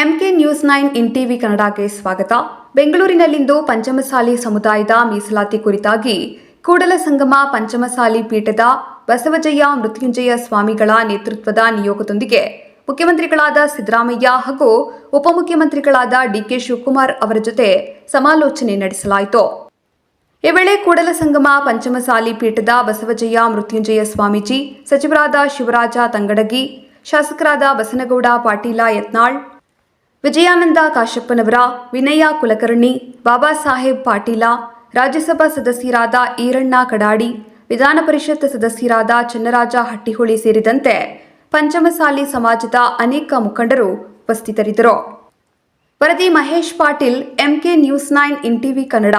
MK news 9 ಇನ್ TV ಕನ್ನಡಕ್ಕೆ ಸ್ವಾಗತ. ಬೆಂಗಳೂರಿನಲ್ಲಿಂದು ಪಂಚಮಸಾಲಿ ಸಮುದಾಯದ ಮೀಸಲಾತಿ ಕುರಿತಾಗಿ ಕೂಡಲಸಂಗಮ ಪಂಚಮಸಾಲಿ ಪೀಠದ ಬಸವಜಯ್ಯ ಮೃತ್ಯುಂಜಯ ಸ್ವಾಮಿಗಳ ನೇತೃತ್ವದ ನಿಯೋಗದೊಂದಿಗೆ ಮುಖ್ಯಮಂತ್ರಿಗಳಾದ ಸಿದ್ದರಾಮಯ್ಯ ಹಾಗೂ ಉಪಮುಖ್ಯಮಂತ್ರಿಗಳಾದ ಡಿಕೆ ಶಿವಕುಮಾರ್ ಅವರ ಜೊತೆ ಸಮಾಲೋಚನೆ ನಡೆಸಲಾಯಿತು. ಈ ವೇಳೆ ಕೂಡಲಸಂಗಮ ಪಂಚಮಸಾಲಿ ಪೀಠದ ಬಸವಜಯ್ಯ ಮೃತ್ಯುಂಜಯ ಸ್ವಾಮೀಜಿ, ಸಚಿವರಾದ ಶಿವರಾಜ ತಂಗಡಗಿ, ಶಾಸಕರಾದ ಬಸನಗೌಡ ಪಾಟೀಲ ಯತ್ನಾಳ್, ವಿಜಯಾನಂದ ಕಾಶಪ್ಪನವರ, ವಿನಯ ಕುಲಕರ್ಣಿ, ಬಾಬಾ ಸಾಹೇಬ್ ಪಾಟೀಲ, ರಾಜ್ಯಸಭಾ ಸದಸ್ಯರಾದ ಈರಣ್ಣ ಕಡಾಡಿ, ವಿಧಾನ ಪರಿಷತ್ ಸದಸ್ಯರಾದ ಚನ್ನರಾಜ ಹಟ್ಟಿಹೊಳಿ ಸೇರಿದಂತೆ ಪಂಚಮಸಾಲಿ ಸಮಾಜದ ಅನೇಕ ಮುಖಂಡರು ಉಪಸ್ಥಿತರಿದ್ದರು. ವರದಿ ಮಹೇಶ್ ಪಾಟೀಲ್, ಎಂಕೆ ನ್ಯೂಸ್ 9 ಇನ್ ಟಿವಿ ಕನ್ನಡ.